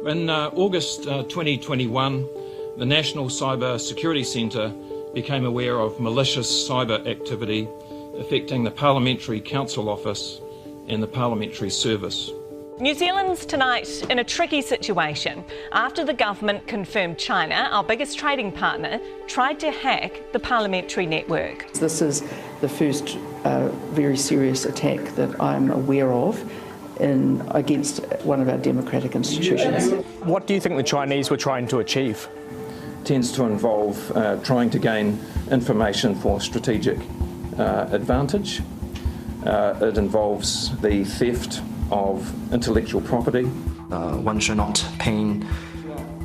In August 2021, the National Cyber Security Centre became aware of malicious cyber activity affecting the Parliamentary Council Office and the Parliamentary Service. New Zealand's tonight in a tricky situation after the government confirmed China, our biggest trading partner, tried to hack the parliamentary network. This is the first very serious attack that I'm aware of against one of our democratic institutions. What do you think the Chinese were trying to achieve? Tends to involve trying to gain information for strategic advantage. It involves the theft of intellectual property. One should not pin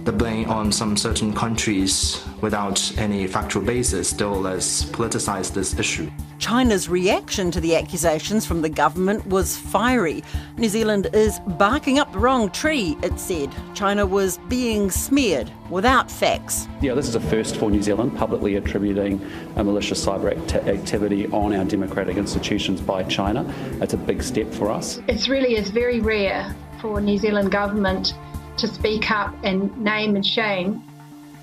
the blame on some certain countries without any factual basis, still less politicise this issue. China's reaction to the accusations from the government was fiery. New Zealand is barking up the wrong tree, it said. China was being smeared without facts. Yeah, this is a first for New Zealand, publicly attributing a malicious cyber activity on our democratic institutions by China. That's a big step for us. It really is very rare for New Zealand government to speak up and name and shame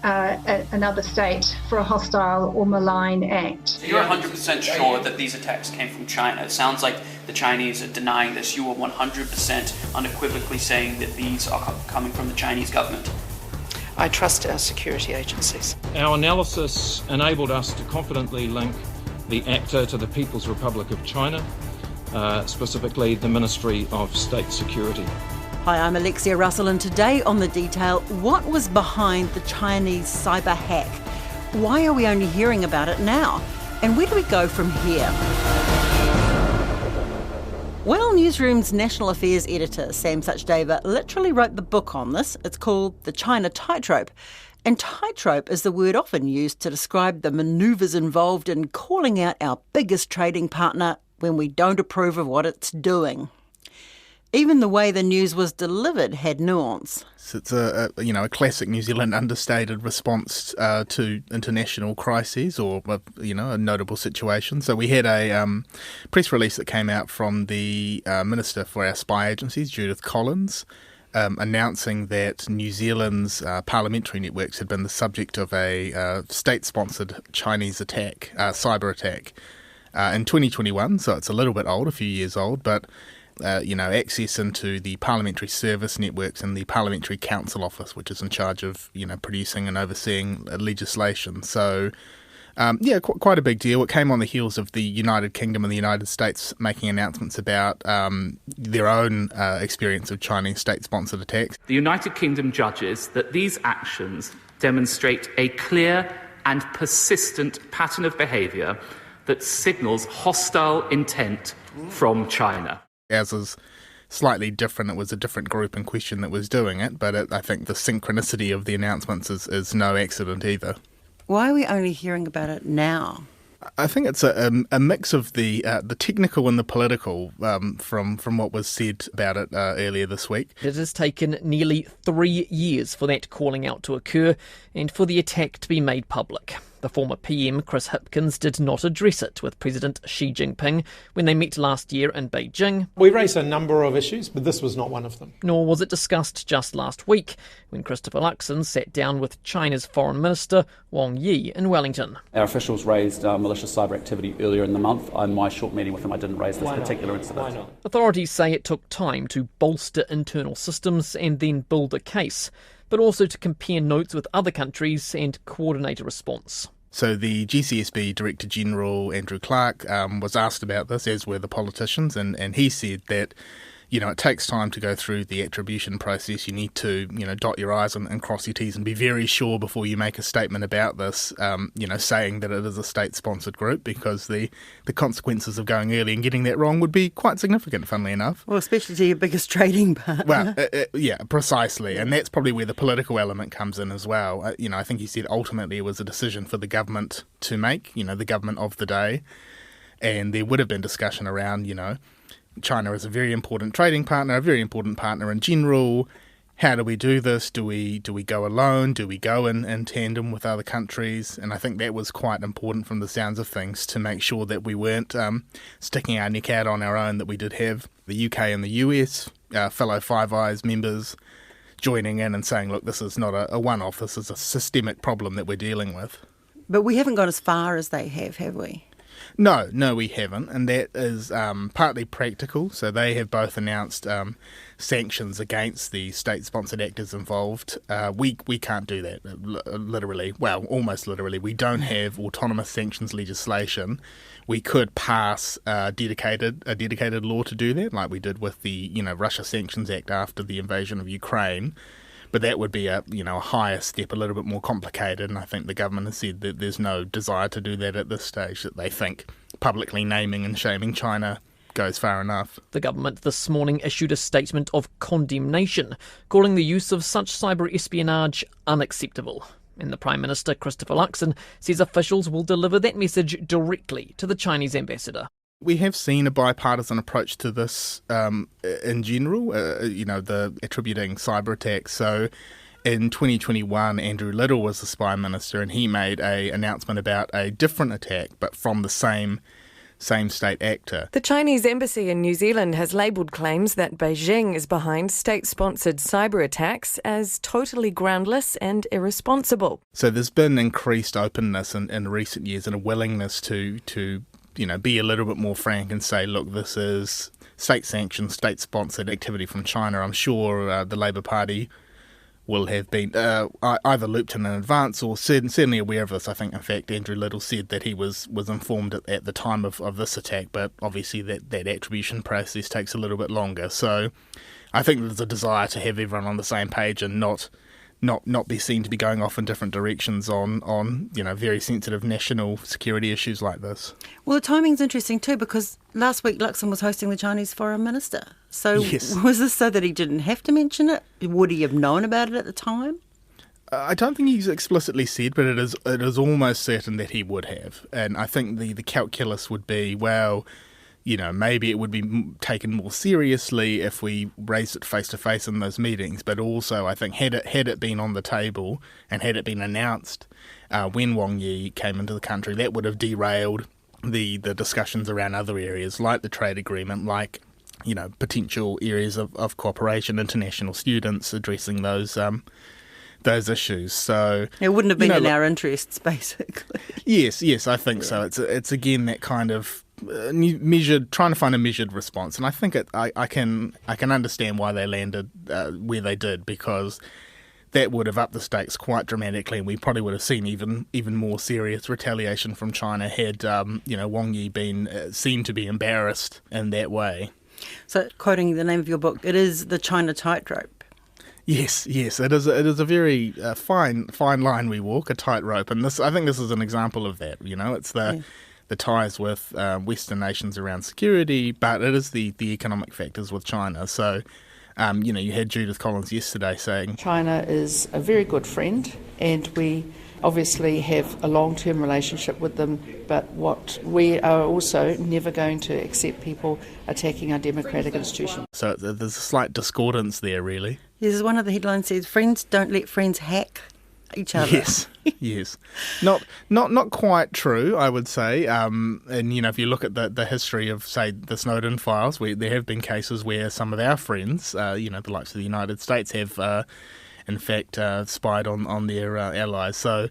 another state for a hostile or malign act. So you're 100% sure that these attacks came from China? It sounds like the Chinese are denying this. You are 100% unequivocally saying that these are coming from the Chinese government. I trust our security agencies. Our analysis enabled us to confidently link the actor to the People's Republic of China, specifically the Ministry of State Security. Hi, I'm Alexia Russell, and today on The Detail, what was behind the Chinese cyber hack? Why are we only hearing about it now? And where do we go from here? Well, Newsroom's National Affairs editor, Sam Suchdeva, literally wrote the book on this. It's called The China Tightrope. And tightrope is the word often used to describe the manoeuvres involved in calling out our biggest trading partner when we don't approve of what it's doing. Even the way the news was delivered had nuance. It's a classic New Zealand understated response to international crises or a notable situation. So we had a press release that came out from the Minister for our spy agencies, Judith Collins, announcing that New Zealand's parliamentary networks had been the subject of a state-sponsored Chinese attack, cyber attack, in 2021. So it's a little bit old, a few years old, but access into the parliamentary service networks and the Parliamentary Council Office, which is in charge of, producing and overseeing legislation. So, quite a big deal. It came on the heels of the United Kingdom and the United States making announcements about their own experience of Chinese state-sponsored attacks. The United Kingdom judges that these actions demonstrate a clear and persistent pattern of behaviour that signals hostile intent from China. Ours is slightly different. It was a different group in question that was doing it, but I think the synchronicity of the announcements is no accident either. Why are we only hearing about it now? I think it's a mix of the technical and the political from what was said about it earlier this week. It has taken nearly 3 years for that calling out to occur and for the attack to be made public. The former PM, Chris Hipkins, did not address it with President Xi Jinping when they met last year in Beijing. We raised a number of issues, but this was not one of them. Nor was it discussed just last week when Christopher Luxon sat down with China's Foreign Minister Wang Yi in Wellington. Our officials raised malicious cyber activity earlier in the month. In my short meeting with them, I didn't raise this particular incident. Why not? Authorities say it took time to bolster internal systems and then build a case, but also to compare notes with other countries and coordinate a response. So the GCSB Director General, Andrew Clark, was asked about this, as were the politicians, and he said that, it takes time to go through the attribution process. You need to, dot your I's and cross your T's and be very sure before you make a statement about this, saying that it is a state-sponsored group, because the consequences of going early and getting that wrong would be quite significant, funnily enough. Well, especially to your biggest trading partner. Well, precisely. And that's probably where the political element comes in as well. I think he said ultimately it was a decision for the government to make, the government of the day. And there would have been discussion around, China is a very important trading partner, a very important partner in general. How do we do this? Do we go alone? Do we go in tandem with other countries? And I think that was quite important from the sounds of things, to make sure that we weren't sticking our neck out on our own, that we did have the UK and the US, fellow Five Eyes members, joining in and saying, look, this is not a one-off, this is a systemic problem that we're dealing with. But we haven't gone as far as they have we? No, we haven't, and that is partly practical. So they have both announced sanctions against the state-sponsored actors involved. We can't do that, literally. Well, almost literally. We don't have autonomous sanctions legislation. We could pass a dedicated law to do that, like we did with the Russia Sanctions Act after the invasion of Ukraine. But that would be a higher step, a little bit more complicated, and I think the government has said that there's no desire to do that at this stage, that they think publicly naming and shaming China goes far enough. The government this morning issued a statement of condemnation, calling the use of such cyber espionage unacceptable. And the Prime Minister, Christopher Luxon, says officials will deliver that message directly to the Chinese ambassador. We have seen a bipartisan approach to this in general, the attributing cyber attacks. So in 2021, Andrew Little was the spy minister, and he made an announcement about a different attack, but from the same state actor. The Chinese embassy in New Zealand has labelled claims that Beijing is behind state-sponsored cyber attacks as totally groundless and irresponsible. So there's been increased openness in recent years and a willingness to be a little bit more frank and say, look, this is state-sanctioned, state-sponsored activity from China. I'm sure the Labour Party will have been either looped in advance or certainly aware of this. I think, in fact, Andrew Little said that he was informed at the time of this attack, but obviously that attribution process takes a little bit longer. So I think there's a desire to have everyone on the same page and not be seen to be going off in different directions on very sensitive national security issues like this. Well, the timing's interesting too, because last week Luxon was hosting the Chinese foreign minister. So yes. Was this so that he didn't have to mention it? Would he have known about it at the time? I don't think he's explicitly said, but it is almost certain that he would have. And I think the calculus would be, well, maybe it would be taken more seriously if we raised it face-to-face in those meetings. But also, I think, had it been on the table and had it been announced when Wang Yi came into the country, that would have derailed the discussions around other areas, like the trade agreement, like, potential areas of cooperation, international students, addressing those issues. So it wouldn't have been in our interests, basically. Yes, I think so. It's again that kind of trying to find a measured response, and I think I can understand why they landed where they did, because that would have upped the stakes quite dramatically, and we probably would have seen even more serious retaliation from China had Wang Yi been seen to be embarrassed in that way. So, quoting the name of your book, it is the China tightrope. Yes, it is a very fine line we walk, a tightrope, and I think this is an example of that. It's the ties with Western nations around security, but it is the economic factors with China. So, you had Judith Collins yesterday saying China is a very good friend, and we obviously have a long-term relationship with them, but what we are also never going to accept people attacking our democratic institutions. So there's a slight discordance there, really. Yes, one of the headlines says, friends don't let friends hack each other. Yes. Not quite true, I would say. And, if you look at the history of, say, the Snowden files, there have been cases where some of our friends, the likes of the United States, have in fact spied on their allies. So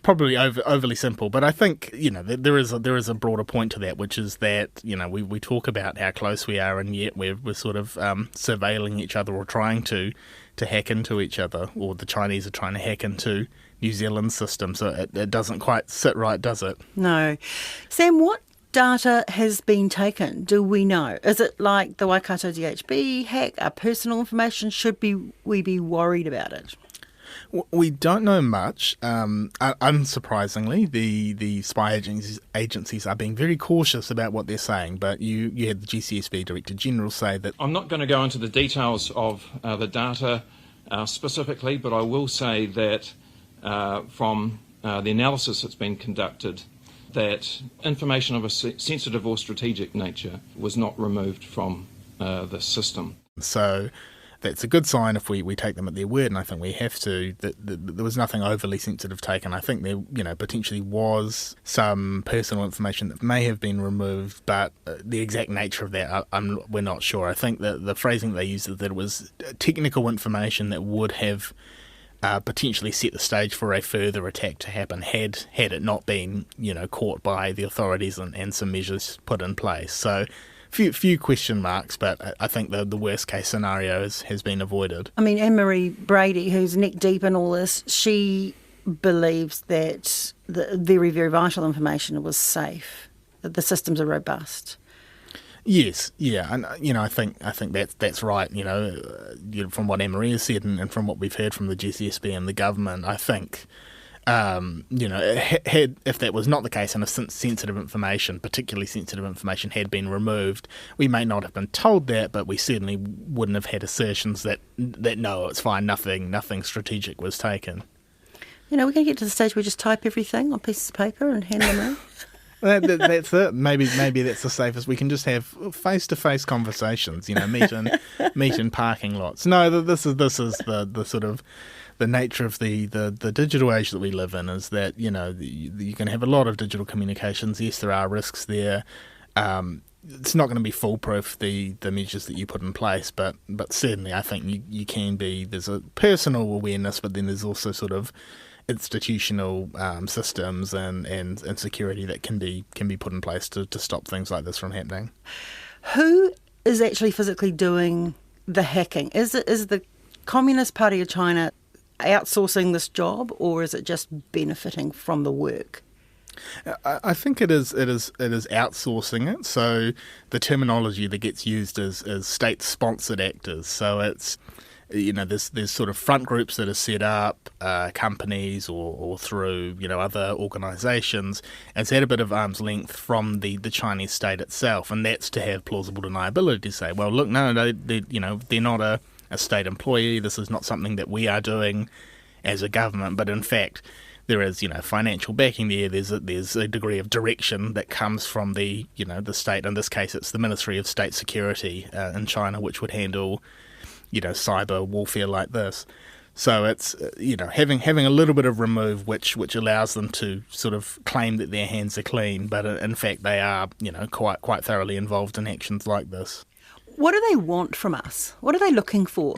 probably overly simple. But I think, there is a broader point to that, which is that, we talk about how close we are, and yet we're sort of surveilling each other or trying to hack into each other, or the Chinese are trying to hack into New Zealand's system. So it doesn't quite sit right, does it? No. Sam, what data has been taken? Do we know? Is it like the Waikato DHB hack? Our personal information? Should we be worried about it? We don't know much. Unsurprisingly, the spy agencies are being very cautious about what they're saying, but you had the GCSB Director General say that... I'm not going to go into the details of the data specifically, but I will say that from the analysis that's been conducted, that information of a sensitive or strategic nature was not removed from the system. So that's a good sign if we take them at their word, and I think we have to. That there was nothing overly sensitive taken. I think there potentially was some personal information that may have been removed, but the exact nature of that we're not sure. I think that the phrasing they used is that it was technical information that would have potentially set the stage for a further attack to happen had it not been caught by the authorities and some measures put in place. So few question marks, but I think the worst case scenario has been avoided. I mean, Anne-Marie Brady, who's neck deep in all this, she believes that the very, very vital information was safe, that the systems are robust. Yes, yeah, and I think that's right. From what Anne-Marie has said and from what we've heard from the GCSB and the government, I think if that was not the case and if sensitive information, particularly sensitive information, had been removed, we may not have been told that, but we certainly wouldn't have had assertions that no, it's fine, nothing strategic was taken. We're going to get to the stage where we just type everything on pieces of paper and hand them in. That's it. Maybe that's the safest. We can just have face-to-face conversations. meet in parking lots. No, this is the sort of the nature of the digital age that we live in. Is that you can have a lot of digital communications. Yes, there are risks there. It's not going to be foolproof, the measures that you put in place, but certainly I think you can be. There's a personal awareness, but then there's also sort of institutional systems and security that can be put in place to stop things like this from happening. Who is actually physically doing the hacking? Is the Communist Party of China outsourcing this job, or is it just benefiting from the work? I think it is outsourcing it. So the terminology that gets used is state-sponsored actors. So it's there's sort of front groups that are set up, companies or through other organisations, and it's at a bit of arm's length from the Chinese state itself, and that's to have plausible deniability to say, well, look, no, they're not a state employee. This is not something that we are doing as a government, but in fact there is financial backing there. There's a degree of direction that comes from the state. In this case, it's the Ministry of State Security in China, which would handle cyber warfare like this. So it's having a little bit of remove, which allows them to sort of claim that their hands are clean, but in fact they are quite thoroughly involved in actions like this. What do they want from us? What are they looking for?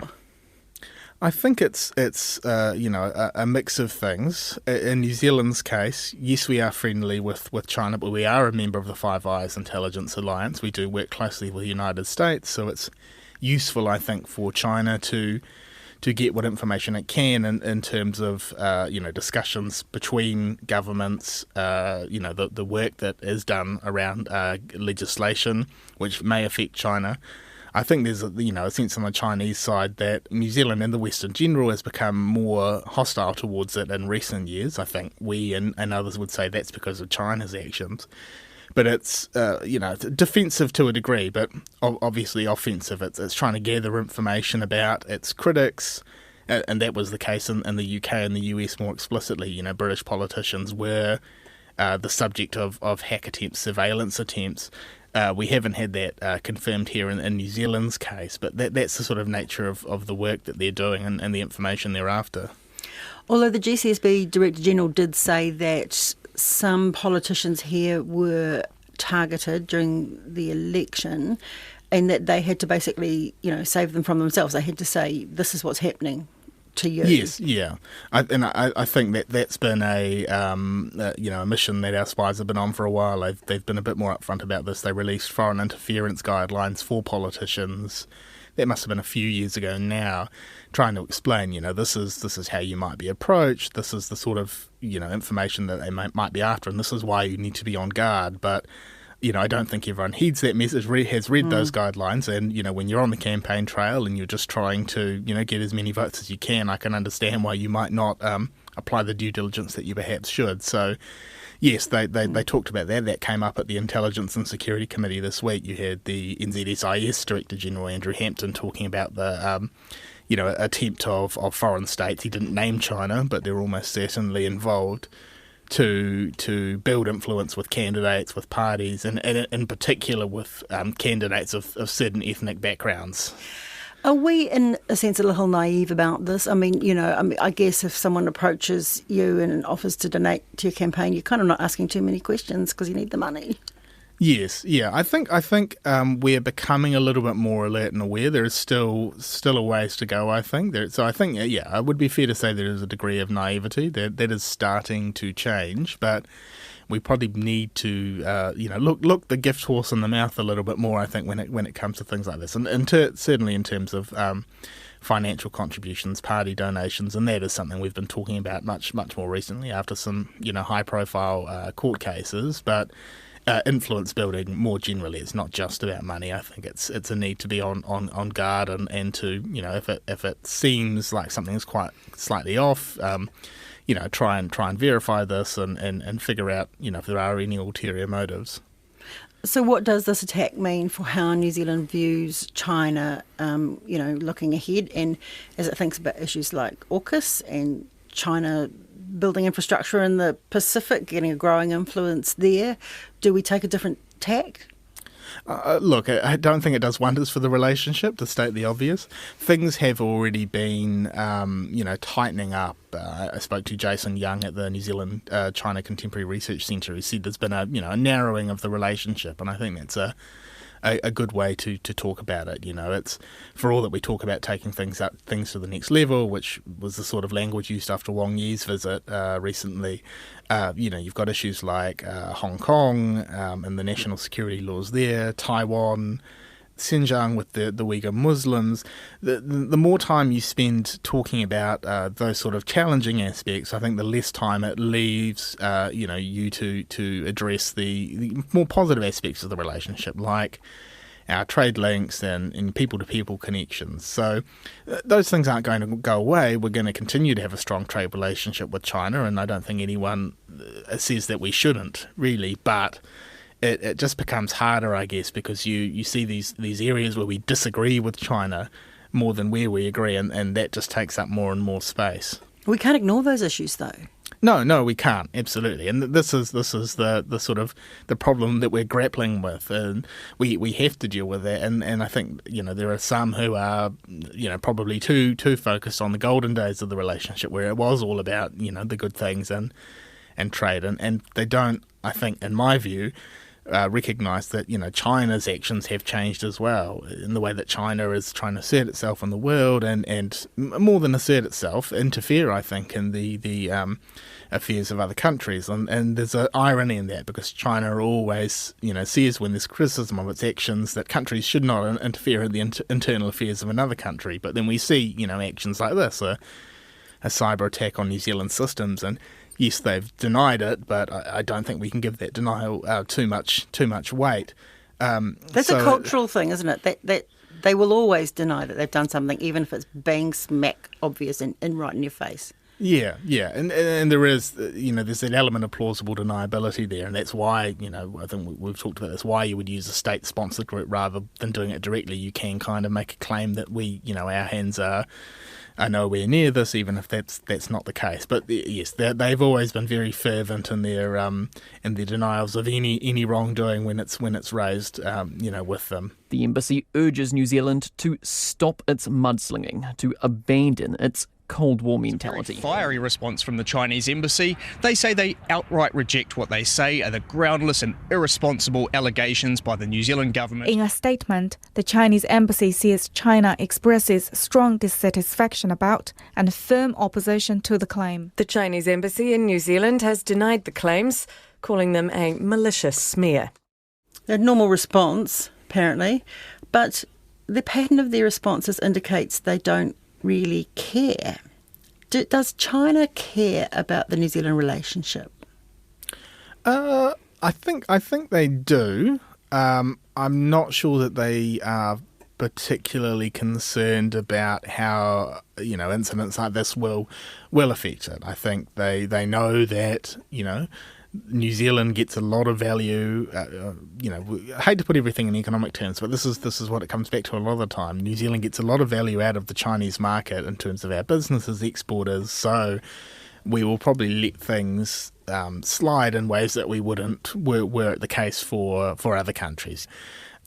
I think it's a mix of things. In New Zealand's case, yes, we are friendly with China, but we are a member of the Five Eyes Intelligence Alliance. We do work closely with the United States, so it's useful, I think, for China to get what information it can in terms of discussions between governments, the work that is done around legislation which may affect China. I think there's a sense on the Chinese side that New Zealand and the West in general has become more hostile towards it in recent years. I think we and others would say that's because of China's actions. But it's defensive to a degree, but obviously offensive. It's trying to gather information about its critics, and that was the case in the UK and the US more explicitly. British politicians were the subject of hack attempts, surveillance attempts. We haven't had that confirmed here in New Zealand's case, but that's the sort of nature of the work that they're doing and the information they're after. Although the GCSB Director General did say that some politicians here were targeted during the election and that they had to basically, save them from themselves. They had to say, this is what's happening to you. Yes, yeah. I think that's been a mission that our spies have been on for a while. They've been a bit more upfront about this. They released foreign interference guidelines for politicians. That must have been a few years ago now, trying to explain, this is how you might be approached, this is the sort of, information that they might be after, and this is why you need to be on guard. But, I don't think everyone heeds that message, has read those guidelines, and, when you're on the campaign trail and you're just trying to, get as many votes as you can, I can understand why you might not apply the due diligence that you perhaps should. So, yes, they talked about that. That came up at the Intelligence and Security Committee this week. You had the NZSIS Director General Andrew Hampton talking about the attempt of foreign states. He didn't name China, but they're almost certainly involved to build influence with candidates, with parties, and in particular with candidates of certain ethnic backgrounds. Are we, in a sense, a little naive about this? I mean, I guess if someone approaches you and offers to donate to your campaign, you're kind of not asking too many questions because you need the money. Yes, yeah. I think we're becoming a little bit more alert and aware. There is still a ways to go, I think. So I think, yeah, it would be fair to say there is a degree of naivety that is starting to change, but we probably need to, look the gift horse in the mouth a little bit more, I think, when it comes to things like this. And certainly in terms of financial contributions, party donations, and that is something we've been talking about much more recently after some, high-profile court cases, but influence building more generally, it's not just about money. I think it's a need to be on guard and to, if it seems like something's quite slightly off, try and verify this and figure out, if there are any ulterior motives. So what does this attack mean for how New Zealand views China, looking ahead, and as it thinks about issues like AUKUS and China building infrastructure in the Pacific, getting a growing influence there? Do we take a different tack? Look, I don't think it does wonders for the relationship, to state the obvious. Things have already been, tightening up. I spoke to Jason Young at the New Zealand China Contemporary Research Centre, who said there's been a narrowing of the relationship, and I think that's a good way to talk about it. It's, for all that we talk about taking things to the next level, which was the sort of language used after Wang Yi's visit recently. You've got issues like Hong Kong and the national security laws there, Taiwan, Xinjiang with the Uyghur Muslims. The more time you spend talking about those sort of challenging aspects, I think the less time it leaves you to address the more positive aspects of the relationship, like our trade links and people-to-people connections. So those things aren't going to go away. We're going to continue to have a strong trade relationship with China, and I don't think anyone says that we shouldn't, really, but it just becomes harder, I guess, because you see these areas where we disagree with China more than where we agree, and that just takes up more and more space. We can't ignore those issues, though. No, we can't, absolutely. And this is the sort of the problem that we're grappling with, and we have to deal with that. And I think, there are some who are, probably too focused on the golden days of the relationship, where it was all about, the good things and trade, and they don't, I think, in my view, recognise that China's actions have changed as well, in the way that China is trying to assert itself in the world and more than assert itself, interfere, I think, in the affairs of other countries, and there's an irony in that, because China always says, when there's criticism of its actions, that countries should not interfere in the internal affairs of another country, but then we see actions like this, a cyber attack on New Zealand systems, and yes, they've denied it, but I don't think we can give that denial too much weight. That's a cultural thing, isn't it? That they will always deny that they've done something, even if it's bang smack obvious and right in your face. Yeah, and there is, there's that element of plausible deniability there, and that's why, I think we've talked about this, why you would use a state-sponsored group rather than doing it directly. You can kind of make a claim that our hands are nowhere near this, even if that's not the case. But yes, they've always been very fervent in their denials of any wrongdoing when it's raised, with them. The embassy urges New Zealand to stop its mudslinging, to abandon its Cold War mentality. Fiery response from the Chinese embassy. They say they outright reject what they say are the groundless and irresponsible allegations by the New Zealand government. In a statement, the Chinese embassy says China expresses strong dissatisfaction about and firm opposition to the claim. The Chinese embassy in New Zealand has denied the claims, calling them a malicious smear. A normal response, apparently, but the pattern of their responses indicates they don't really care. Does China care about the New Zealand relationship? I think they do. I'm not sure that they are particularly concerned about how incidents like this will affect it. I think they know that New Zealand gets a lot of value. I hate to put everything in economic terms, but this is what it comes back to a lot of the time. New Zealand gets a lot of value out of the Chinese market in terms of our businesses, exporters. So we will probably let things slide in ways that we wouldn't were it the case for other countries.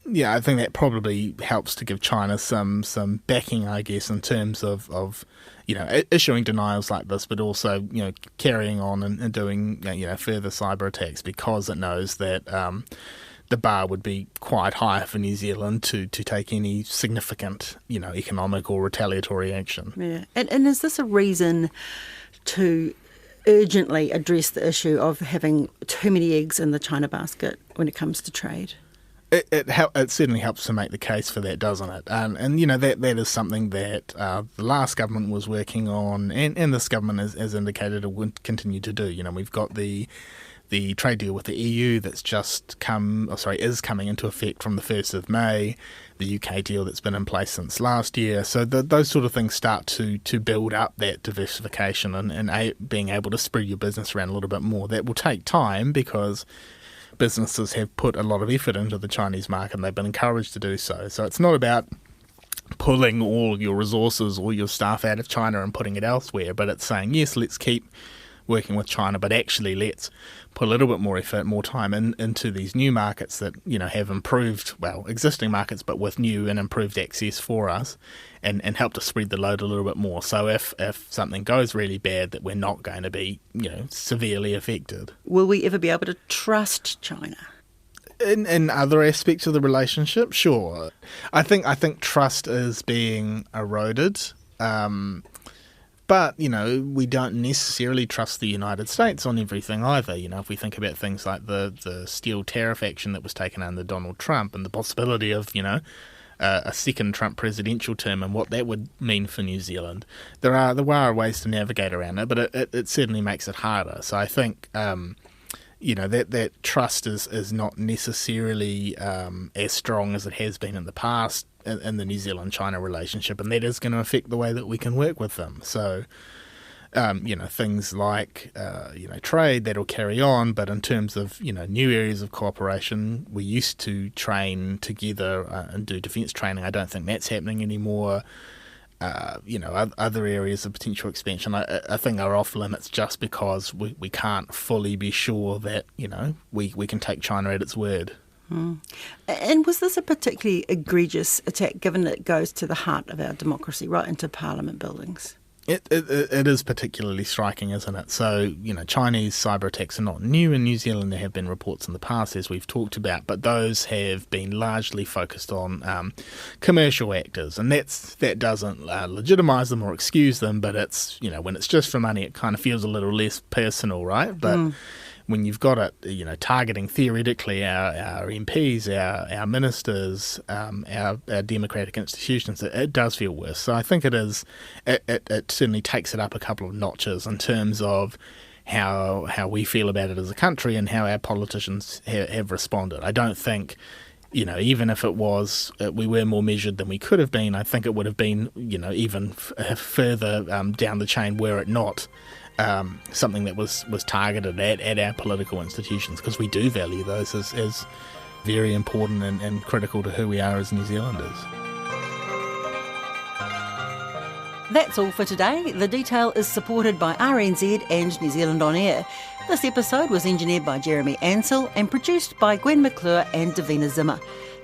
I think that probably helps to give China some backing, I guess, in terms of issuing denials like this, but also, carrying on and doing, further cyber attacks, because it knows that the bar would be quite high for New Zealand to take any significant, economic or retaliatory action. Yeah. And is this a reason to urgently address the issue of having too many eggs in the China basket when it comes to trade? It certainly helps to make the case for that, doesn't it? And that is something that the last government was working on, and this government has indicated it would continue to do. We've got the trade deal with the EU that's is coming into effect from the 1st of May, the UK deal that's been in place since last year. So those sort of things start to build up that diversification and being able to spread your business around a little bit more. That will take time, because businesses have put a lot of effort into the Chinese market and they've been encouraged to do so. So it's not about pulling all your resources or your staff out of China and putting it elsewhere, but it's saying, yes, let's keep working with China, but actually let's put a little bit more effort, more time into these new markets that, have improved, existing markets, but with new and improved access for us, and help to spread the load a little bit more. So if something goes really bad, that we're not going to be, severely affected. Will we ever be able to trust China? In other aspects of the relationship, sure. I think trust is being eroded. But, we don't necessarily trust the United States on everything either. If we think about things like the steel tariff action that was taken under Donald Trump, and the possibility of, a second Trump presidential term, and what that would mean for New Zealand, there are ways to navigate around it, but it certainly makes it harder. So I think, that trust is not necessarily as strong as it has been in the past in the New Zealand-China relationship, and that is going to affect the way that we can work with them. So, things like, trade, that'll carry on, but in terms of, new areas of cooperation, we used to train together and do defence training. I don't think that's happening anymore. Other areas of potential expansion, I think, are off limits just because we can't fully be sure that, we can take China at its word. Mm. And was this a particularly egregious attack, given that it goes to the heart of our democracy, right into Parliament buildings? It is particularly striking, isn't it? So, Chinese cyber attacks are not new in New Zealand. There have been reports in the past, as we've talked about, but those have been largely focused on commercial actors, and that doesn't legitimise them or excuse them, but it's, when it's just for money, it kind of feels a little less personal, right? But when you've got it, targeting theoretically our MPs, our ministers, our democratic institutions, it does feel worse. So I think it certainly takes it up a couple of notches in terms of how we feel about it as a country and how our politicians have responded. I don't think, even if it was we were more measured than we could have been, I think it would have been, even further down the chain were it not something that was targeted at our political institutions, because we do value those as very important and critical to who we are as New Zealanders. That's all for today. The Detail is supported by RNZ and New Zealand On Air. This episode was engineered by Jeremy Ansell and produced by Gwen McClure and Davina Zimmer.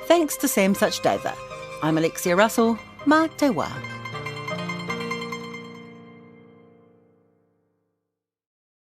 Thanks to Sam Suchdeva. I'm Alexia Russell. Mā te wā.